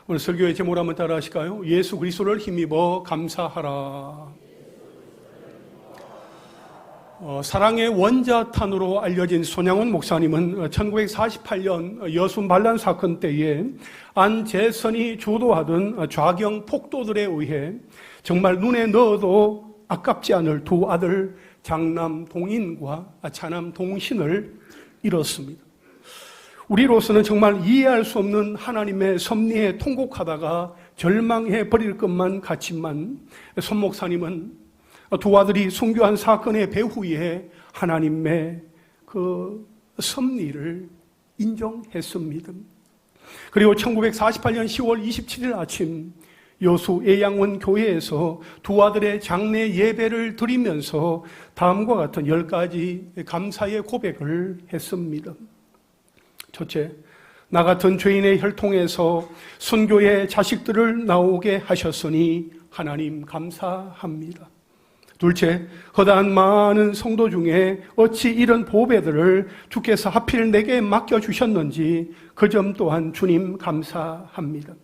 오늘 설교의 제목을 한번 따라 하실까요? 예수 그리스도를 힘입어 감사하라. 사랑의 원자탄으로 알려진 손양원 목사님은 1948년 여수 반란 사건 때에 안재선이 주도하던 좌경 폭도들에 의해 정말 눈에 넣어도 아깝지 않을 두 아들 장남 동인과 차남 동신을 잃었습니다. 우리로서는 정말 이해할 수 없는 하나님의 섭리에 통곡하다가 절망해 버릴 것만 같지만 손 목사님은 두 아들이 순교한 사건의 배후에 하나님의 그 섭리를 인정했습니다. 그리고 1948년 10월 27일 아침 여수 예양원 교회에서 두 아들의 장례 예배를 드리면서 다음과 같은 10가지 감사의 고백을 했습니다. 첫째, 나 같은 죄인의 혈통에서 순교의 자식들을 나오게 하셨으니 하나님 감사합니다. 둘째, 허다한 많은 성도 중에 어찌 이런 보배들을 주께서 하필 내게 맡겨주셨는지 그 점 또한 주님 감사합니다.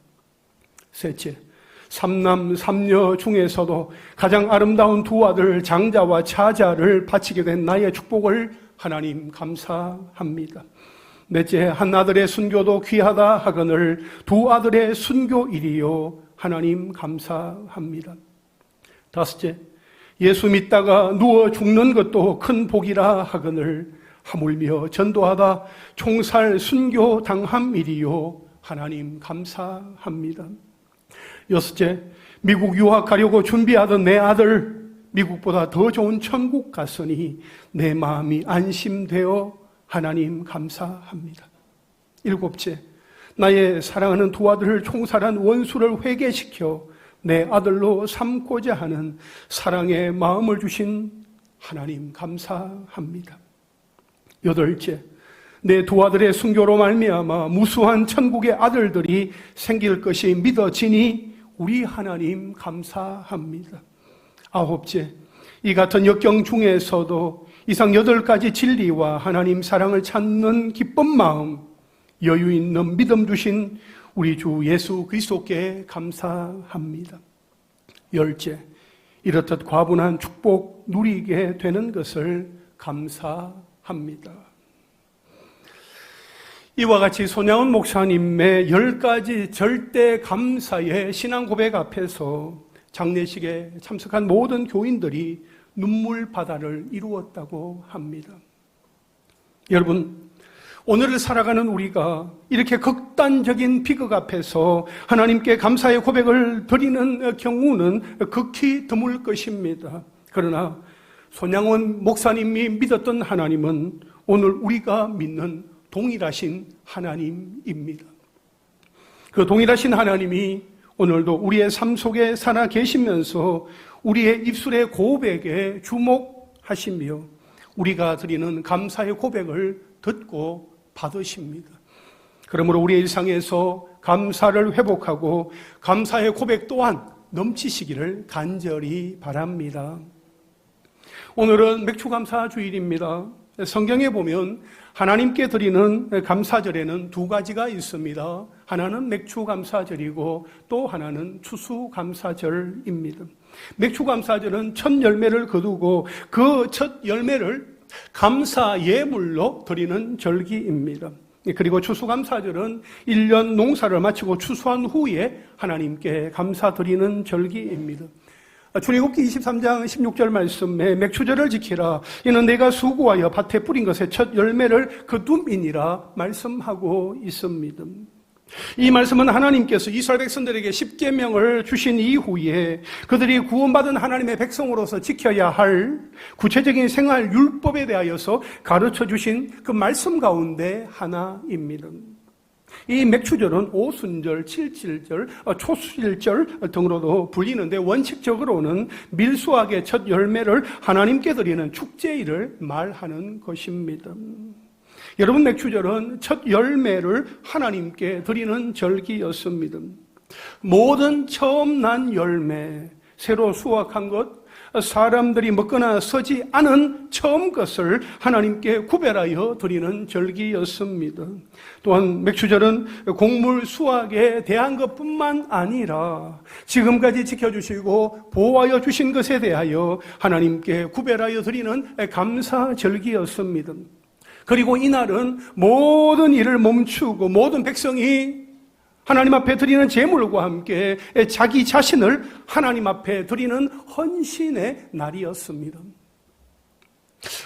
셋째, 삼남 삼녀 중에서도 가장 아름다운 두 아들 장자와 차자를 바치게 된 나의 축복을 하나님 감사합니다. 넷째, 한 아들의 순교도 귀하다 하거늘 두 아들의 순교일이요 하나님 감사합니다. 다섯째, 예수 믿다가 누워 죽는 것도 큰 복이라 하거늘 하물며 전도하다 총살 순교 당함일이요 하나님 감사합니다. 여섯째, 미국 유학 가려고 준비하던 내 아들 미국보다 더 좋은 천국 갔으니 내 마음이 안심되어 하나님 감사합니다. 일곱째, 나의 사랑하는 두 아들을 총살한 원수를 회개시켜 내 아들로 삼고자 하는 사랑의 마음을 주신 하나님 감사합니다. 여덟째, 내 두 아들의 순교로 말미암아 무수한 천국의 아들들이 생길 것이 믿어지니 우리 하나님 감사합니다. 아홉째, 이 같은 역경 중에서도 이상 8가지 진리와 하나님 사랑을 찾는 기쁜 마음, 여유 있는 믿음 주신 우리 주 예수 그리스도께 감사합니다. 열째, 이렇듯 과분한 축복 누리게 되는 것을 감사합니다. 이와 같이 손양원 목사님의 10가지 절대 감사의 신앙 고백 앞에서 장례식에 참석한 모든 교인들이 눈물 바다를 이루었다고 합니다. 여러분, 오늘을 살아가는 우리가 이렇게 극단적인 비극 앞에서 하나님께 감사의 고백을 드리는 경우는 극히 드물 것입니다. 그러나 손양원 목사님이 믿었던 하나님은 오늘 우리가 믿는 동일하신 하나님입니다. 그 동일하신 하나님이 오늘도 우리의 삶 속에 살아 계시면서 우리의 입술의 고백에 주목하시며 우리가 드리는 감사의 고백을 듣고 받으십니다. 그러므로 우리의 일상에서 감사를 회복하고 감사의 고백 또한 넘치시기를 간절히 바랍니다. 오늘은 맥주감사 주일입니다. 성경에 보면 하나님께 드리는 감사절에는 2가지가 있습니다. 하나는 맥주감사절이고 또 하나는 추수감사절입니다. 맥주감사절은 첫 열매를 거두고 그 첫 열매를 감사 예물로 드리는 절기입니다. 그리고 추수감사절은 1년 농사를 마치고 추수한 후에 하나님께 감사드리는 절기입니다. 출애굽기 23장 16절 말씀에 맥추절을 지키라. 이는 내가 수고하여 밭에 뿌린 것의 첫 열매를 거둠이니라 말씀하고 있습니다. 이 말씀은 하나님께서 이스라엘 백성들에게 십계명을 주신 이후에 그들이 구원받은 하나님의 백성으로서 지켜야 할 구체적인 생활 율법에 대하여서 가르쳐 주신 그 말씀 가운데 하나입니다. 이 맥추절은 오순절, 칠칠절, 초수일절 등으로도 불리는데 원칙적으로는 밀수학의 첫 열매를 하나님께 드리는 축제일을 말하는 것입니다. 여러분, 맥추절은 첫 열매를 하나님께 드리는 절기였습니다. 모든 처음 난 열매, 새로 수확한 것, 사람들이 먹거나 서지 않은 처음 것을 하나님께 구별하여 드리는 절기였습니다. 또한 맥추절은 곡물 수확에 대한 것뿐만 아니라 지금까지 지켜주시고 보호하여 주신 것에 대하여 하나님께 구별하여 드리는 감사 절기였습니다. 그리고 이날은 모든 일을 멈추고 모든 백성이 하나님 앞에 드리는 제물과 함께 자기 자신을 하나님 앞에 드리는 헌신의 날이었습니다.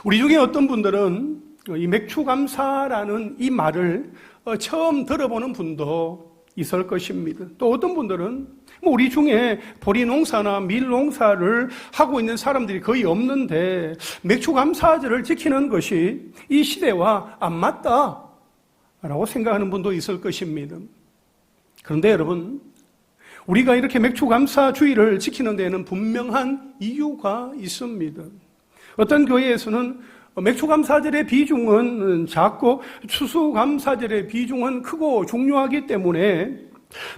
우리 중에 어떤 분들은 이 맥추감사라는 이 말을 처음 들어보는 분도 있을 것입니다. 또 어떤 분들은 우리 중에 보리농사나 밀농사를 하고 있는 사람들이 거의 없는데 맥추감사절을 지키는 것이 이 시대와 안 맞다라고 생각하는 분도 있을 것입니다. 그런데 여러분, 우리가 이렇게 맥추감사주의를 지키는 데에는 분명한 이유가 있습니다. 어떤 교회에서는 맥추감사절의 비중은 작고 추수감사절의 비중은 크고 중요하기 때문에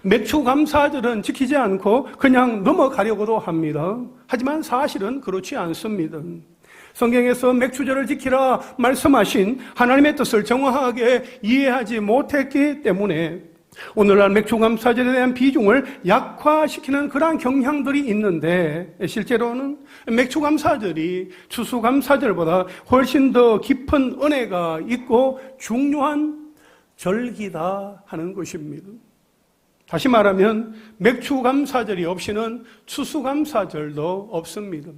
맥추감사절은 지키지 않고 그냥 넘어가려고도 합니다. 하지만 사실은 그렇지 않습니다. 성경에서 맥추절을 지키라 말씀하신 하나님의 뜻을 정확하게 이해하지 못했기 때문에 오늘날 맥추감사절에 대한 비중을 약화시키는 그러한 경향들이 있는데 실제로는 맥추감사절이 추수감사절보다 훨씬 더 깊은 은혜가 있고 중요한 절기다 하는 것입니다. 다시 말하면 맥추감사절이 없이는 추수감사절도 없습니다.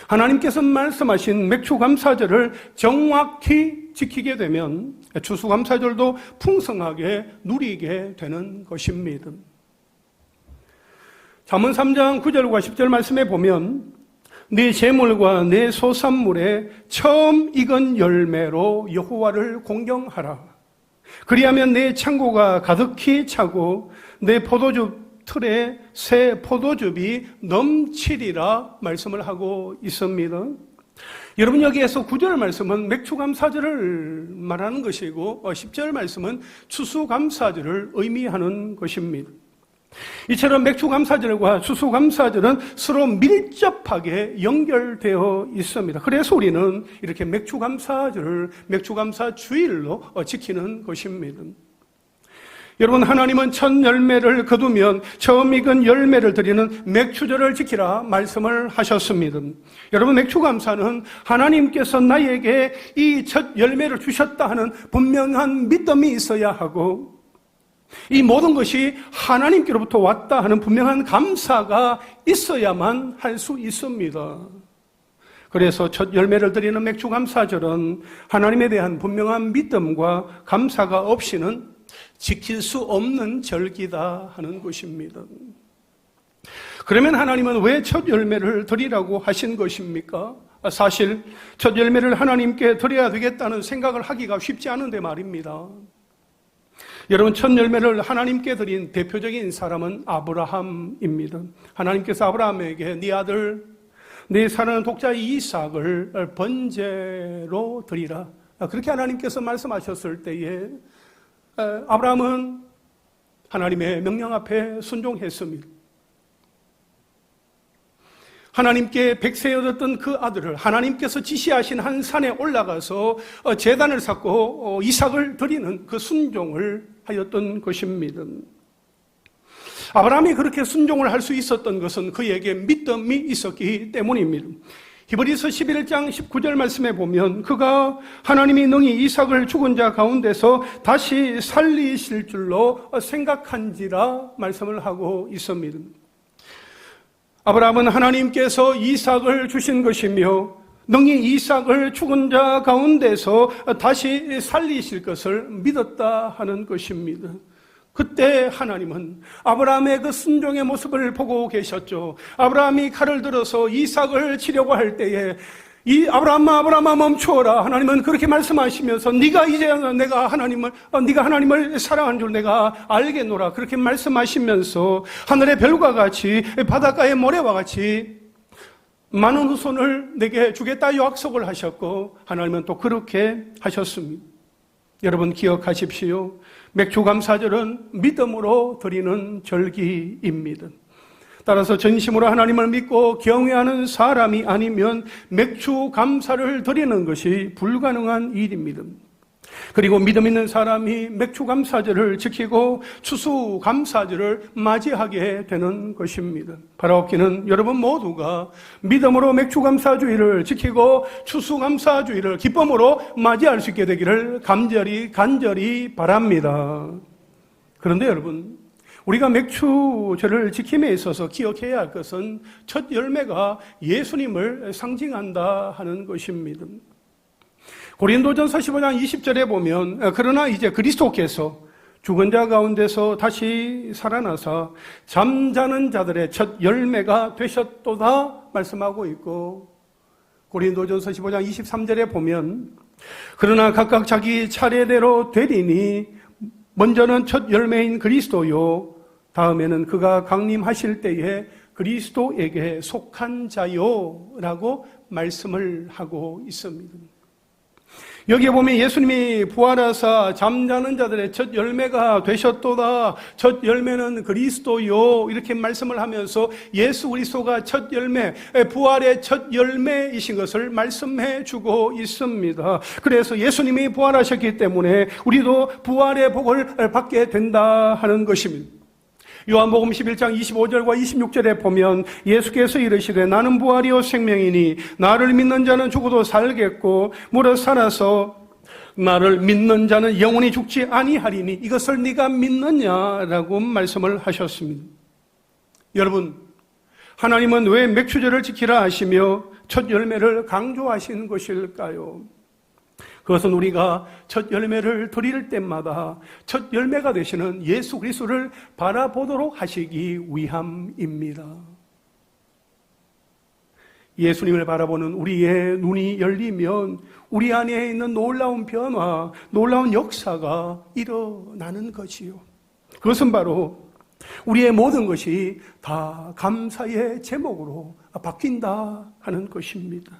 하나님께서 말씀하신 맥추감사절을 정확히 지키게 되면 추수감사절도 풍성하게 누리게 되는 것입니다. 잠언 3장 9절과 10절 말씀에 보면 네 재물과 네 소산물에 처음 익은 열매로 여호와를 공경하라. 그리하면 내 창고가 가득히 차고 내 포도주 틀에 새 포도즙이 넘치리라 말씀을 하고 있습니다. 여러분, 여기에서 9절 말씀은 맥추감사절을 말하는 것이고 10절 말씀은 추수감사절을 의미하는 것입니다. 이처럼 맥추감사절과 추수감사절은 서로 밀접하게 연결되어 있습니다. 그래서 우리는 이렇게 맥추감사절을 맥추감사주일로 지키는 것입니다. 여러분, 하나님은 첫 열매를 거두면 처음 익은 열매를 드리는 맥추절을 지키라 말씀을 하셨습니다. 여러분, 맥추감사는 하나님께서 나에게 이 첫 열매를 주셨다 하는 분명한 믿음이 있어야 하고 이 모든 것이 하나님께로부터 왔다 하는 분명한 감사가 있어야만 할 수 있습니다. 그래서 첫 열매를 드리는 맥추감사절은 하나님에 대한 분명한 믿음과 감사가 없이는 지킬 수 없는 절기다 하는 것입니다. 그러면 하나님은 왜 첫 열매를 드리라고 하신 것입니까? 사실 첫 열매를 하나님께 드려야 되겠다는 생각을 하기가 쉽지 않은데 말입니다. 여러분, 첫 열매를 하나님께 드린 대표적인 사람은 아브라함입니다. 하나님께서 아브라함에게 네 아들, 네 사랑하는 독자 이삭을 번제로 드리라, 그렇게 하나님께서 말씀하셨을 때에 아브라함은 하나님의 명령 앞에 순종했습니다. 하나님께 백세 얻었던 그 아들을 하나님께서 지시하신 한 산에 올라가서 제단을 쌓고 이삭을 드리는 그 순종을 하였던 것입니다. 아브라함이 그렇게 순종을 할 수 있었던 것은 그에게 믿음이 있었기 때문입니다. 히브리서 11장 19절 말씀에 보면 그가 하나님이 능히 이삭을 죽은 자 가운데서 다시 살리실 줄로 생각한지라 말씀을 하고 있습니다. 아브라함은 하나님께서 이삭을 주신 것이며 능히 이삭을 죽은 자 가운데서 다시 살리실 것을 믿었다 하는 것입니다. 그때 하나님은 아브라함의 그 순종의 모습을 보고 계셨죠. 아브라함이 칼을 들어서 이삭을 치려고 할 때에 이 아브라함아 멈추어라. 하나님은 그렇게 말씀하시면서 네가 이제 네가 하나님을 사랑하는 줄 내가 알겠노라. 그렇게 말씀하시면서 하늘의 별과 같이 바닷가의 모래와 같이 많은 후손을 내게 주겠다 약속을 하셨고 하나님은 또 그렇게 하셨습니다. 여러분 기억하십시오. 맥추감사절은 믿음으로 드리는 절기입니다. 따라서 전심으로 하나님을 믿고 경외하는 사람이 아니면 맥주 감사를 드리는 것이 불가능한 일입니다. 그리고 믿음 있는 사람이 맥주 감사절을 지키고 추수 감사절을 맞이하게 되는 것입니다. 바라옵기는 여러분 모두가 믿음으로 맥주 감사주의를 지키고 추수 감사주의를 기쁨으로 맞이할 수 있게 되기를 간절히 바랍니다. 그런데 여러분, 우리가 맥주절을 지킴에 있어서 기억해야 할 것은 첫 열매가 예수님을 상징한다 하는 것입니다. 고린도전서 15장 20절에 보면 그러나 이제 그리스도께서 죽은 자 가운데서 다시 살아나사 잠자는 자들의 첫 열매가 되셨도다 말씀하고 있고, 고린도전서 15장 23절에 보면 그러나 각각 자기 차례대로 되리니 먼저는 첫 열매인 그리스도요 다음에는 그가 강림하실 때에 그리스도에게 속한 자요 라고 말씀을 하고 있습니다. 여기에 보면 예수님이 부활하사 잠자는 자들의 첫 열매가 되셨도다. 첫 열매는 그리스도요 이렇게 말씀을 하면서 예수 그리스도가 첫 열매, 부활의 첫 열매이신 것을 말씀해 주고 있습니다. 그래서 예수님이 부활하셨기 때문에 우리도 부활의 복을 받게 된다 하는 것입니다. 요한복음 11장 25절과 26절에 보면 예수께서 이르시되 나는 부활이요 생명이니 나를 믿는 자는 죽어도 살겠고 무릇 살아서 나를 믿는 자는 영원히 죽지 아니하리니 이것을 네가 믿느냐라고 말씀을 하셨습니다. 여러분, 하나님은 왜 맥주절을 지키라 하시며 첫 열매를 강조하시는 것일까요? 그것은 우리가 첫 열매를 드릴 때마다 첫 열매가 되시는 예수 그리스도를 바라보도록 하시기 위함입니다. 예수님을 바라보는 우리의 눈이 열리면 우리 안에 있는 놀라운 변화, 놀라운 역사가 일어나는 것이요. 그것은 바로 우리의 모든 것이 다 감사의 제목으로 바뀐다 하는 것입니다.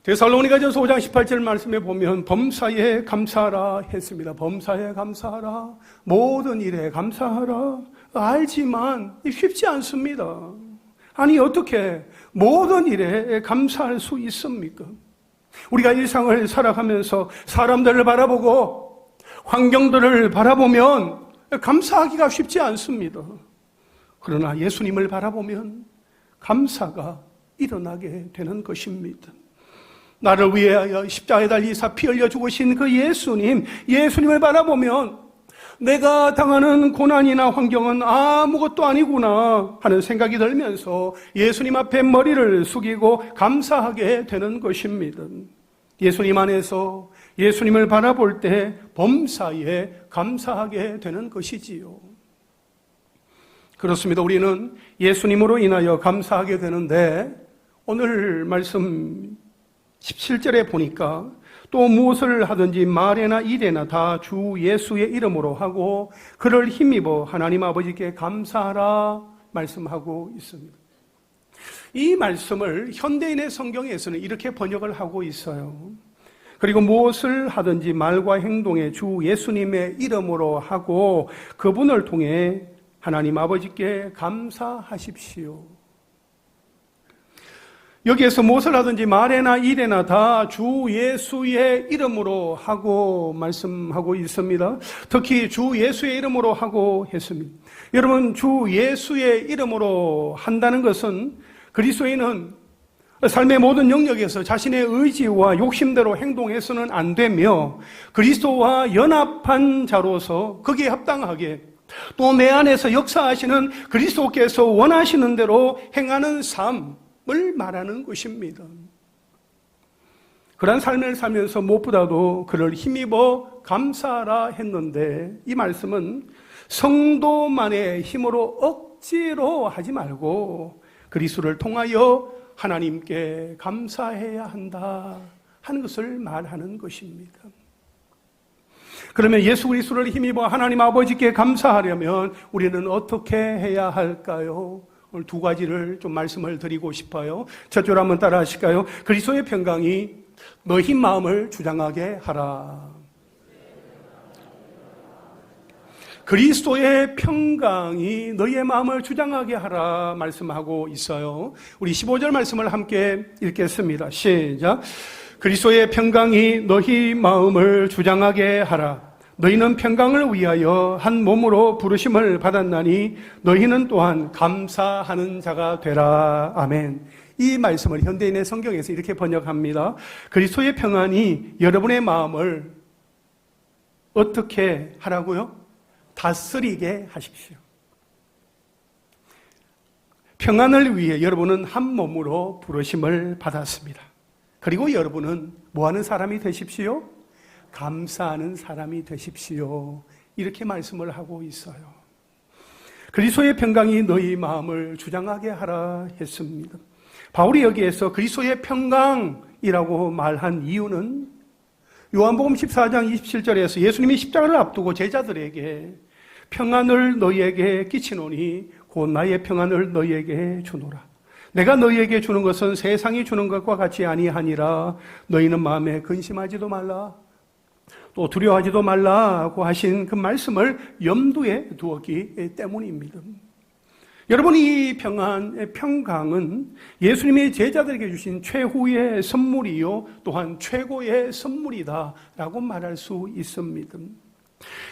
데살로니가전서 5장 18절 말씀에 보면 범사에 감사하라 했습니다. 범사에 감사하라, 모든 일에 감사하라. 알지만 쉽지 않습니다. 아니 어떻게 모든 일에 감사할 수 있습니까? 우리가 일상을 살아가면서 사람들을 바라보고 환경들을 바라보면 감사하기가 쉽지 않습니다. 그러나 예수님을 바라보면 감사가 일어나게 되는 것입니다. 나를 위하여 십자가에 달리사 피 흘려 죽으신 그 예수님을 바라보면 내가 당하는 고난이나 환경은 아무것도 아니구나 하는 생각이 들면서 예수님 앞에 머리를 숙이고 감사하게 되는 것입니다. 예수님 안에서 예수님을 바라볼 때 범사에 감사하게 되는 것이지요. 그렇습니다. 우리는 예수님으로 인하여 감사하게 되는데 오늘 말씀 17절에 보니까 또 무엇을 하든지 말에나 일에나 다 주 예수의 이름으로 하고 그를 힘입어 하나님 아버지께 감사하라 말씀하고 있습니다. 이 말씀을 현대인의 성경에서는 이렇게 번역을 하고 있어요. 그리고 무엇을 하든지 말과 행동에 주 예수님의 이름으로 하고 그분을 통해 하나님 아버지께 감사하십시오. 여기에서 무엇을 하든지 말에나 일에나 다 주 예수의 이름으로 하고 말씀하고 있습니다. 특히 주 예수의 이름으로 하고 했습니다. 여러분, 주 예수의 이름으로 한다는 것은 그리스도인은 삶의 모든 영역에서 자신의 의지와 욕심대로 행동해서는 안 되며 그리스도와 연합한 자로서 거기에 합당하게 또 내 안에서 역사하시는 그리스도께서 원하시는 대로 행하는 삶을 말하는 것입니다. 그런 삶을 살면서 무엇보다도 그를 힘입어 감사하라 했는데 이 말씀은 성도만의 힘으로 억지로 하지 말고 그리스도를 통하여 하나님께 감사해야 한다 하는 것을 말하는 것입니다. 그러면 예수 그리스도를 힘입어 하나님 아버지께 감사하려면 우리는 어떻게 해야 할까요? 오늘 두 가지를 좀 말씀을 드리고 싶어요. 첫 줄 한번 따라 하실까요? 그리스도의 평강이 너희 마음을 주장하게 하라. 그리스도의 평강이 너희의 마음을 주장하게 하라 말씀하고 있어요. 우리 15절 말씀을 함께 읽겠습니다. 시작. 그리스도의 평강이 너희 마음을 주장하게 하라. 너희는 평강을 위하여 한 몸으로 부르심을 받았나니 너희는 또한 감사하는 자가 되라. 아멘. 이 말씀을 현대인의 성경에서 이렇게 번역합니다. 그리스도의 평안이 여러분의 마음을 어떻게 하라고요? 다스리게 하십시오. 평안을 위해 여러분은 한 몸으로 부르심을 받았습니다. 그리고 여러분은 뭐 하는 사람이 되십시오? 감사하는 사람이 되십시오. 이렇게 말씀을 하고 있어요. 그리스도의 평강이 너희 마음을 주장하게 하라 했습니다. 바울이 여기에서 그리스도의 평강이라고 말한 이유는 요한복음 14장 27절에서 예수님이 십자가를 앞두고 제자들에게 평안을 너희에게 끼치노니 곧 나의 평안을 너희에게 주노라. 내가 너희에게 주는 것은 세상이 주는 것과 같이 아니하니라. 너희는 마음에 근심하지도 말라. 또 두려워하지도 말라고 하신 그 말씀을 염두에 두었기 때문입니다. 여러분, 이 평강은 예수님이 제자들에게 주신 최후의 선물이요 또한 최고의 선물이다라고 말할 수 있습니다.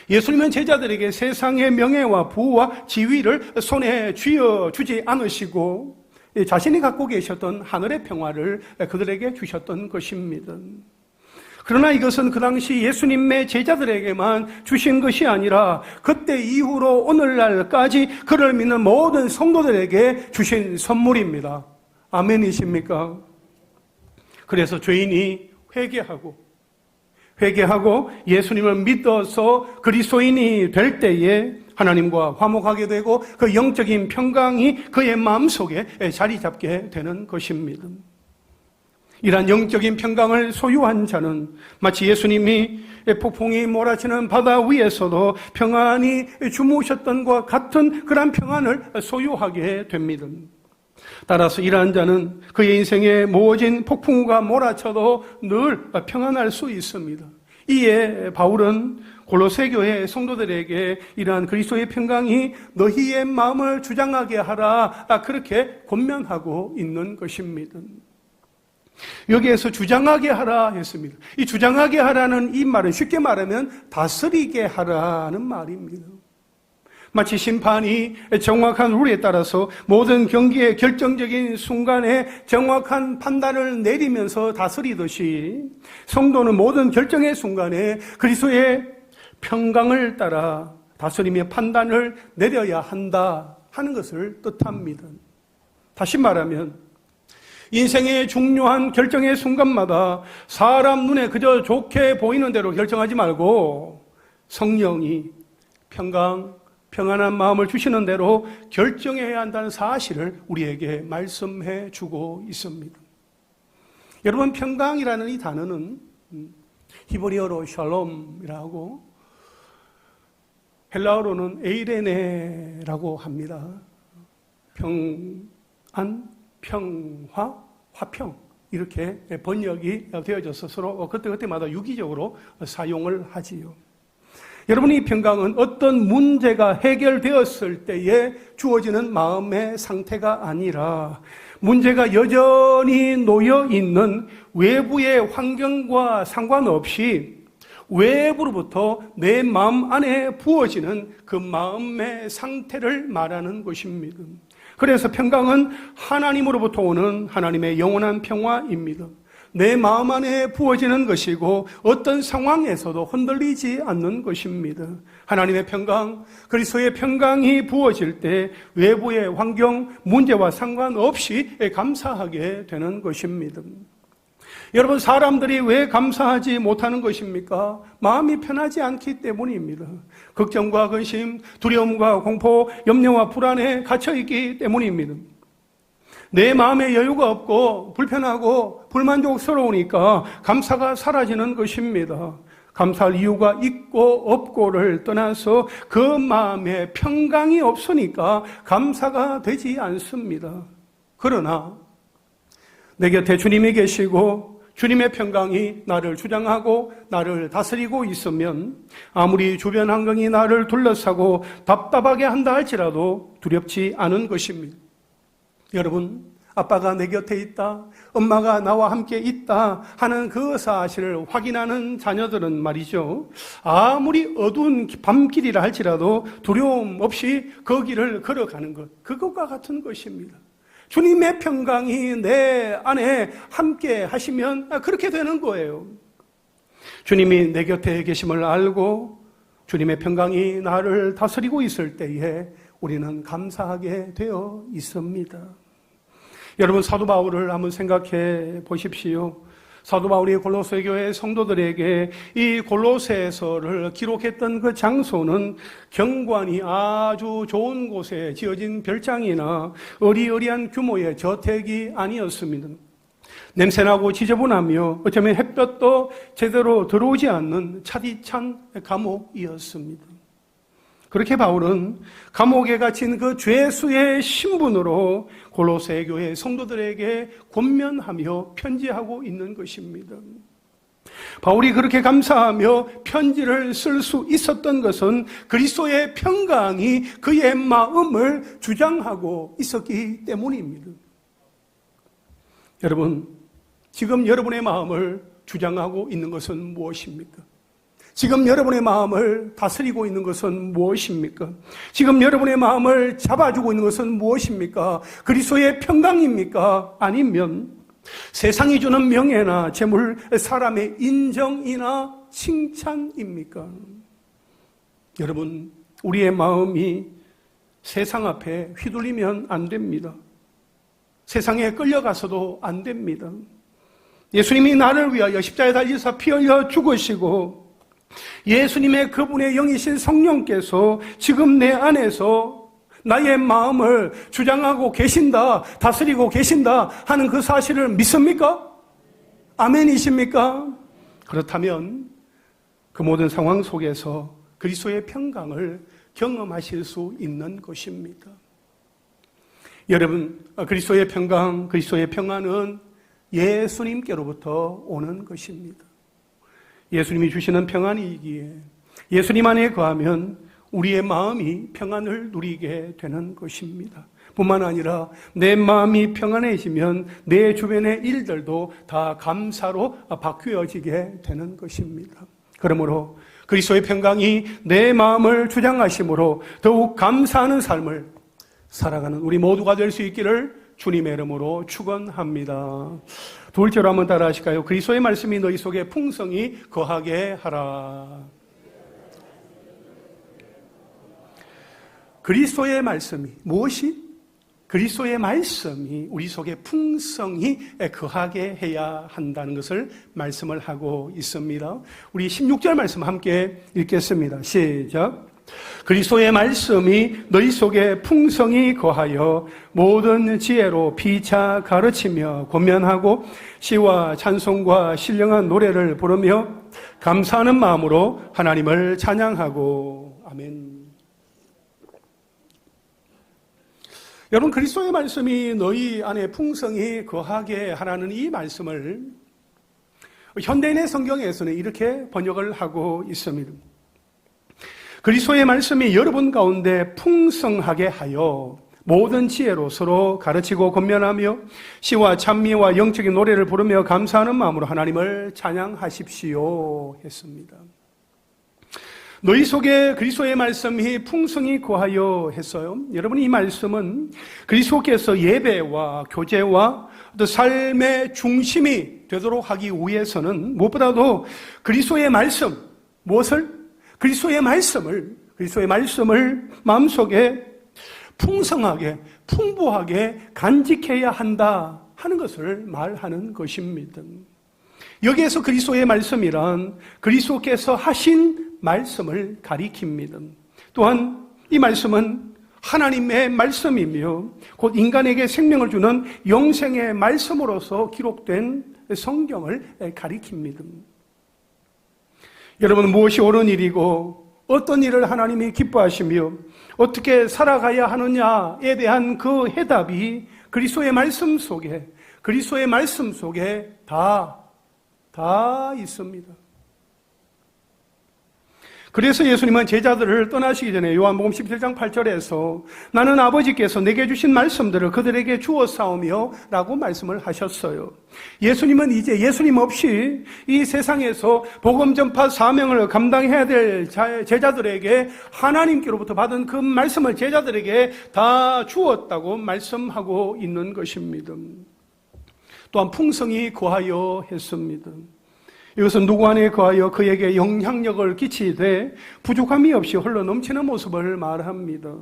예수님은 제자들에게 세상의 명예와 부와 지위를 손에 쥐어주지 않으시고 자신이 갖고 계셨던 하늘의 평화를 그들에게 주셨던 것입니다. 그러나 이것은 그 당시 예수님의 제자들에게만 주신 것이 아니라 그때 이후로 오늘날까지 그를 믿는 모든 성도들에게 주신 선물입니다. 아멘이십니까? 그래서 죄인이 회개하고 예수님을 믿어서 그리스도인이 될 때에 하나님과 화목하게 되고 그 영적인 평강이 그의 마음속에 자리 잡게 되는 것입니다. 이러한 영적인 평강을 소유한 자는 마치 예수님이 폭풍이 몰아치는 바다 위에서도 평안히 주무셨던 것과 같은 그런 평안을 소유하게 됩니다. 따라서 이러한 자는 그의 인생에 모진 폭풍우가 몰아쳐도 늘 평안할 수 있습니다. 이에 바울은 골로새 교회 성도들에게 이러한 그리스도의 평강이 너희의 마음을 주장하게 하라 그렇게 권면하고 있는 것입니다. 여기에서 주장하게 하라 했습니다. 이 주장하게 하라는 이 말은 쉽게 말하면 다스리게 하라는 말입니다. 마치 심판이 정확한 룰에 따라서 모든 경기의 결정적인 순간에 정확한 판단을 내리면서 다스리듯이 성도는 모든 결정의 순간에 그리스도의 평강을 따라 다스리며 판단을 내려야 한다 하는 것을 뜻합니다. 다시 말하면 인생의 중요한 결정의 순간마다 사람 눈에 그저 좋게 보이는 대로 결정하지 말고 성령이 평안한 마음을 주시는 대로 결정해야 한다는 사실을 우리에게 말씀해 주고 있습니다. 여러분, 평강이라는 이 단어는 히브리어로 샬롬이라고 헬라어로는 에이레네라고 합니다. 평안, 평화, 화평 이렇게 번역이 되어져서 서로 그때마다 유기적으로 사용을 하지요. 여러분, 이 평강은 어떤 문제가 해결되었을 때에 주어지는 마음의 상태가 아니라 문제가 여전히 놓여있는 외부의 환경과 상관없이 외부로부터 내 마음 안에 부어지는 그 마음의 상태를 말하는 것입니다. 그래서 평강은 하나님으로부터 오는 하나님의 영원한 평화입니다. 내 마음 안에 부어지는 것이고 어떤 상황에서도 흔들리지 않는 것입니다. 하나님의 평강, 그리스도의 평강이 부어질 때 외부의 환경, 문제와 상관없이 감사하게 되는 것입니다. 여러분, 사람들이 왜 감사하지 못하는 것입니까? 마음이 편하지 않기 때문입니다. 걱정과 근심, 두려움과 공포, 염려와 불안에 갇혀있기 때문입니다. 내 마음에 여유가 없고 불편하고 불만족스러우니까 감사가 사라지는 것입니다. 감사할 이유가 있고 없고를 떠나서 그 마음에 평강이 없으니까 감사가 되지 않습니다. 그러나 내 곁에 주님이 계시고 주님의 평강이 나를 주장하고 나를 다스리고 있으면 아무리 주변 환경이 나를 둘러싸고 답답하게 한다 할지라도 두렵지 않은 것입니다. 여러분, 아빠가 내 곁에 있다, 엄마가 나와 함께 있다 하는 그 사실을 확인하는 자녀들은 말이죠, 아무리 어두운 밤길이라 할지라도 두려움 없이 그 길을 걸어가는 것, 그것과 같은 것입니다. 주님의 평강이 내 안에 함께 하시면 그렇게 되는 거예요. 주님이 내 곁에 계심을 알고 주님의 평강이 나를 다스리고 있을 때에 우리는 감사하게 되어 있습니다. 여러분, 사도 바울을 한번 생각해 보십시오. 사도 바울이 골로새 교회 성도들에게 이 골로새서를 기록했던 그 장소는 경관이 아주 좋은 곳에 지어진 별장이나 어리어리한 규모의 저택이 아니었습니다. 냄새나고 지저분하며 어쩌면 햇볕도 제대로 들어오지 않는 차디찬 감옥이었습니다. 그렇게 바울은 감옥에 갇힌 그 죄수의 신분으로 골로새 교회 성도들에게 권면하며 편지하고 있는 것입니다. 바울이 그렇게 감사하며 편지를 쓸 수 있었던 것은 그리스도의 평강이 그의 마음을 주장하고 있었기 때문입니다. 여러분, 지금 여러분의 마음을 주장하고 있는 것은 무엇입니까? 지금 여러분의 마음을 다스리고 있는 것은 무엇입니까? 지금 여러분의 마음을 잡아주고 있는 것은 무엇입니까? 그리스도의 평강입니까? 아니면 세상이 주는 명예나 재물, 사람의 인정이나 칭찬입니까? 여러분, 우리의 마음이 세상 앞에 휘둘리면 안 됩니다. 세상에 끌려가서도 안 됩니다. 예수님이 나를 위하여 십자가에 달리사 피 흘려 죽으시고 예수님의 그분의 영이신 성령께서 지금 내 안에서 나의 마음을 주장하고 계신다, 다스리고 계신다 하는 그 사실을 믿습니까? 아멘이십니까? 그렇다면 그 모든 상황 속에서 그리스도의 평강을 경험하실 수 있는 것입니다. 여러분, 그리스도의 평강, 그리스도의 평안은 예수님께로부터 오는 것입니다. 예수님이 주시는 평안이기에 예수님 안에 거하면 우리의 마음이 평안을 누리게 되는 것입니다. 뿐만 아니라 내 마음이 평안해지면 내 주변의 일들도 다 감사로 바뀌어지게 되는 것입니다. 그러므로 그리스도의 평강이 내 마음을 주장하심으로 더욱 감사하는 삶을 살아가는 우리 모두가 될 수 있기를 주님의 이름으로 축원합니다. 둘째로 한번 따라 하실까요? 그리스도의 말씀이 너희 속에 풍성히 거하게 하라. 그리스도의 말씀이 무엇이? 그리스도의 말씀이 우리 속에 풍성히 거하게 해야 한다는 것을 말씀을 하고 있습니다. 우리 16절 말씀 함께 읽겠습니다. 시작. 그리스도의 말씀이 너희 속에 풍성히 거하여 모든 지혜로 피차 가르치며 권면하고 시와 찬송과 신령한 노래를 부르며 감사하는 마음으로 하나님을 찬양하고. 아멘. 여러분, 그리스도의 말씀이 너희 안에 풍성히 거하게 하라는 이 말씀을 현대인의 성경에서는 이렇게 번역을 하고 있습니다. 그리스도의 말씀이 여러분 가운데 풍성하게 하여 모든 지혜로 서로 가르치고 권면하며 시와 찬미와 영적인 노래를 부르며 감사하는 마음으로 하나님을 찬양하십시오 했습니다. 너희 속에 그리스도의 말씀이 풍성히 거하여 했어요. 여러분, 이 말씀은 그리스도께서 예배와 교제와 또 삶의 중심이 되도록 하기 위해서는 무엇보다도 그리스도의 말씀, 무엇을? 그리스도의 말씀을 마음속에 풍성하게, 풍부하게 간직해야 한다 하는 것을 말하는 것입니다. 여기에서 그리스도의 말씀이란 그리스도께서 하신 말씀을 가리킵니다. 또한 이 말씀은 하나님의 말씀이며 곧 인간에게 생명을 주는 영생의 말씀으로서 기록된 성경을 가리킵니다. 여러분, 무엇이 옳은 일이고 어떤 일을 하나님이 기뻐하시며 어떻게 살아가야 하느냐에 대한 그 해답이 그리스도의 말씀 속에 다 다 있습니다. 그래서 예수님은 제자들을 떠나시기 전에 요한복음 17장 8절에서 나는 아버지께서 내게 주신 말씀들을 그들에게 주었사오며 라고 말씀을 하셨어요. 예수님은 이제 예수님 없이 이 세상에서 복음 전파 사명을 감당해야 될 제자들에게 하나님께로부터 받은 그 말씀을 제자들에게 다 주었다고 말씀하고 있는 것입니다. 또한 풍성히 거하여 했습니다. 이것은 누구 안에 거하여 그에게 영향력을 끼치되 부족함이 없이 흘러 넘치는 모습을 말합니다.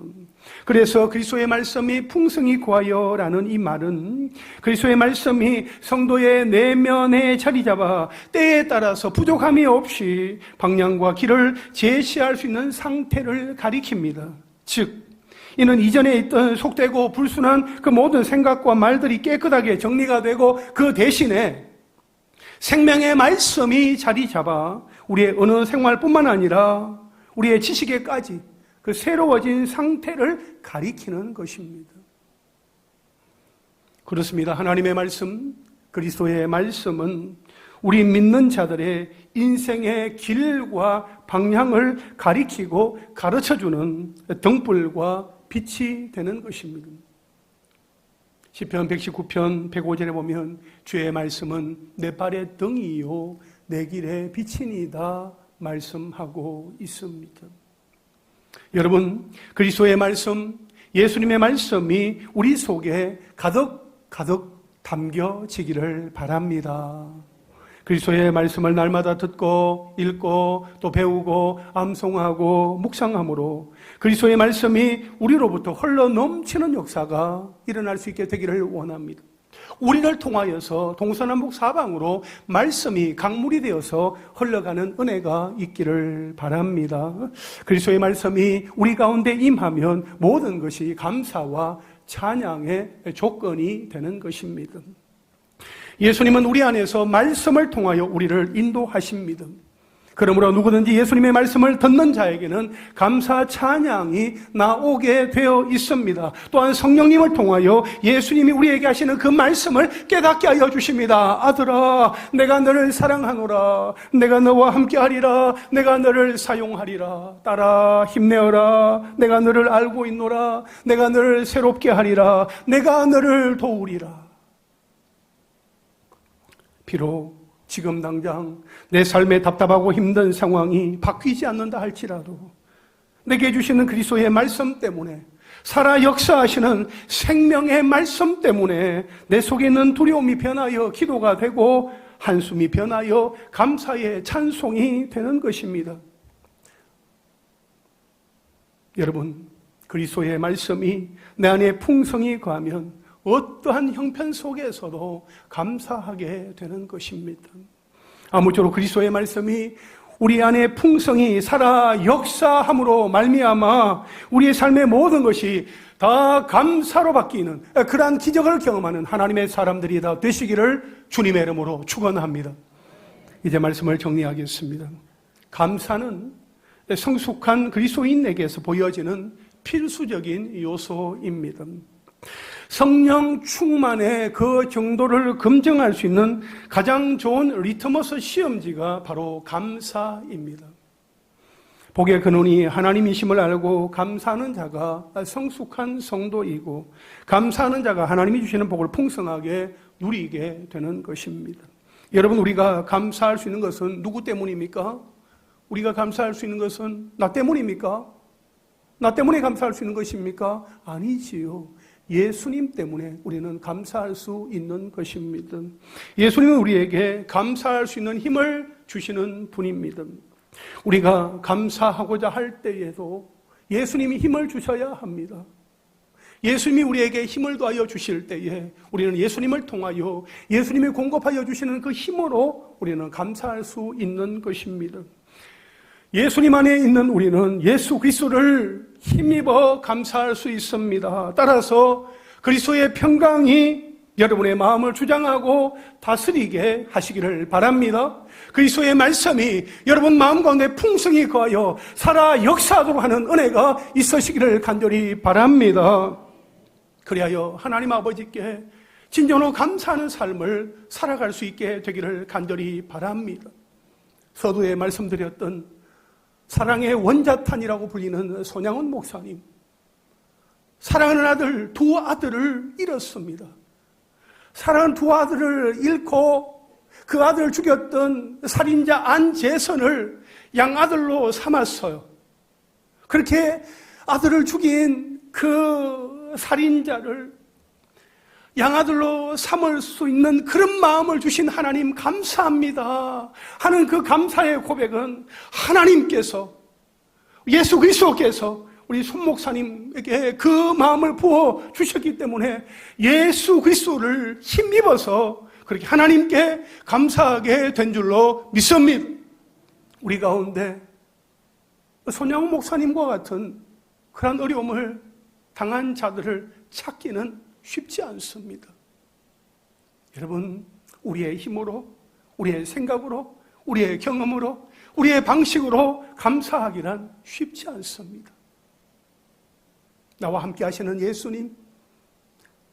그래서 그리스도의 말씀이 풍성히 거하여라는 이 말은 그리스도의 말씀이 성도의 내면에 자리 잡아 때에 따라서 부족함이 없이 방향과 길을 제시할 수 있는 상태를 가리킵니다. 즉 이는 이전에 있던 속되고 불순한 그 모든 생각과 말들이 깨끗하게 정리가 되고 그 대신에 생명의 말씀이 자리 잡아 우리의 어느 생활뿐만 아니라 우리의 지식에까지 그 새로워진 상태를 가리키는 것입니다. 그렇습니다. 하나님의 말씀, 그리스도의 말씀은 우리 믿는 자들의 인생의 길과 방향을 가리키고 가르쳐주는 등불과 빛이 되는 것입니다. 시편 119편 105절에 보면 주의 말씀은 내 발의 등이요 내 길의 빛이니이다 말씀하고 있습니다. 여러분, 그리스도의 말씀, 예수님의 말씀이 우리 속에 가득 담겨지기를 바랍니다. 그리스도의 말씀을 날마다 듣고 읽고 또 배우고 암송하고 묵상함으로 그리스도의 말씀이 우리로부터 흘러 넘치는 역사가 일어날 수 있게 되기를 원합니다. 우리를 통하여서 동서남북 사방으로 말씀이 강물이 되어서 흘러가는 은혜가 있기를 바랍니다. 그리스도의 말씀이 우리 가운데 임하면 모든 것이 감사와 찬양의 조건이 되는 것입니다. 예수님은 우리 안에서 말씀을 통하여 우리를 인도하십니다. 그러므로 누구든지 예수님의 말씀을 듣는 자에게는 감사 찬양이 나오게 되어 있습니다. 또한 성령님을 통하여 예수님이 우리에게 하시는 그 말씀을 깨닫게 하여 주십니다. 아들아, 내가 너를 사랑하노라. 내가 너와 함께하리라. 내가 너를 사용하리라. 딸아, 힘내어라. 내가 너를 알고 있노라. 내가 너를 새롭게 하리라. 내가 너를 도우리라. 비록 지금 당장 내 삶에 답답하고 힘든 상황이 바뀌지 않는다 할지라도 내게 주시는 그리스도의 말씀 때문에 살아 역사하시는 생명의 말씀 때문에 내 속에 있는 두려움이 변하여 기도가 되고 한숨이 변하여 감사의 찬송이 되는 것입니다. 여러분, 그리스도의 말씀이 내 안에 풍성히 거하면 어떠한 형편 속에서도 감사하게 되는 것입니다. 아무쪼록 그리스도의 말씀이 우리 안에 풍성히 살아 역사함으로 말미암아 우리의 삶의 모든 것이 다 감사로 바뀌는 그러한 기적을 경험하는 하나님의 사람들이 다 되시기를 주님의 이름으로 축원합니다. 이제 말씀을 정리하겠습니다. 감사는 성숙한 그리스도인에게서 보여지는 필수적인 요소입니다. 성령 충만의 그 정도를 검증할 수 있는 가장 좋은 리트머스 시험지가 바로 감사입니다. 복의 근원이 하나님이심을 알고 감사하는 자가 성숙한 성도이고 감사하는 자가 하나님이 주시는 복을 풍성하게 누리게 되는 것입니다. 여러분, 우리가 감사할 수 있는 것은 누구 때문입니까? 우리가 감사할 수 있는 것은 나 때문입니까? 나 때문에 감사할 수 있는 것입니까? 아니지요. 예수님 때문에 우리는 감사할 수 있는 것입니다. 예수님은 우리에게 감사할 수 있는 힘을 주시는 분입니다. 우리가 감사하고자 할 때에도 예수님이 힘을 주셔야 합니다. 예수님이 우리에게 힘을 더하여 주실 때에 우리는 예수님을 통하여 예수님이 공급하여 주시는 그 힘으로 우리는 감사할 수 있는 것입니다. 예수님 안에 있는 우리는 예수 그리스도를 힘입어 감사할 수 있습니다. 따라서 그리스도의 평강이 여러분의 마음을 주장하고 다스리게 하시기를 바랍니다. 그리스도의 말씀이 여러분 마음 가운데 풍성히 거하여 살아 역사하도록 하는 은혜가 있으시기를 간절히 바랍니다. 그리하여 하나님 아버지께 진정으로 감사하는 삶을 살아갈 수 있게 되기를 간절히 바랍니다. 서두에 말씀드렸던 사랑의 원자탄이라고 불리는 손양원 목사님, 사랑하는 아들, 두 아들을 잃었습니다. 사랑하는 두 아들을 잃고 그 아들을 죽였던 살인자 안재선을 양아들로 삼았어요. 그렇게 아들을 죽인 그 살인자를 양아들로 삼을 수 있는 그런 마음을 주신 하나님 감사합니다 하는 그 감사의 고백은 하나님께서, 예수 그리스도께서 우리 손 목사님에게 그 마음을 부어 주셨기 때문에 예수 그리스도를 힘입어서 그렇게 하나님께 감사하게 된 줄로 믿습니다. 우리 가운데 손양호 목사님과 같은 그런 어려움을 당한 자들을 찾기는 쉽지 않습니다. 여러분, 우리의 힘으로, 우리의 생각으로, 우리의 경험으로, 우리의 방식으로 감사하기란 쉽지 않습니다. 나와 함께 하시는 예수님,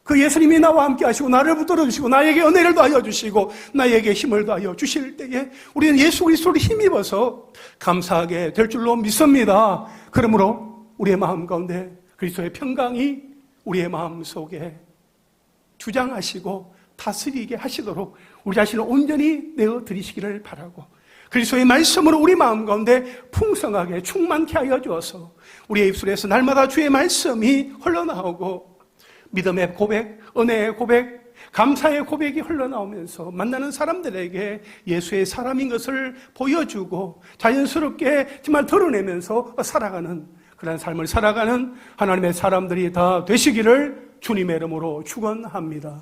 그 예수님이 나와 함께 하시고 나를 붙들어 주시고 나에게 은혜를 더하여 주시고 나에게 힘을 더하여 주실 때에 우리는 예수 그리스도를 힘입어서 감사하게 될 줄로 믿습니다. 그러므로 우리의 마음 가운데 그리스도의 평강이 우리의 마음 속에 주장하시고 다스리게 하시도록 우리 자신을 온전히 내어드리시기를 바라고, 그리스도의 말씀으로 우리 마음 가운데 풍성하게 충만케 하여 주어서 우리의 입술에서 날마다 주의 말씀이 흘러나오고 믿음의 고백, 은혜의 고백, 감사의 고백이 흘러나오면서 만나는 사람들에게 예수의 사람인 것을 보여주고 자연스럽게 정말 드러내면서 살아가는 그런 삶을 살아가는 하나님의 사람들이 다 되시기를 주님의 이름으로 축원합니다.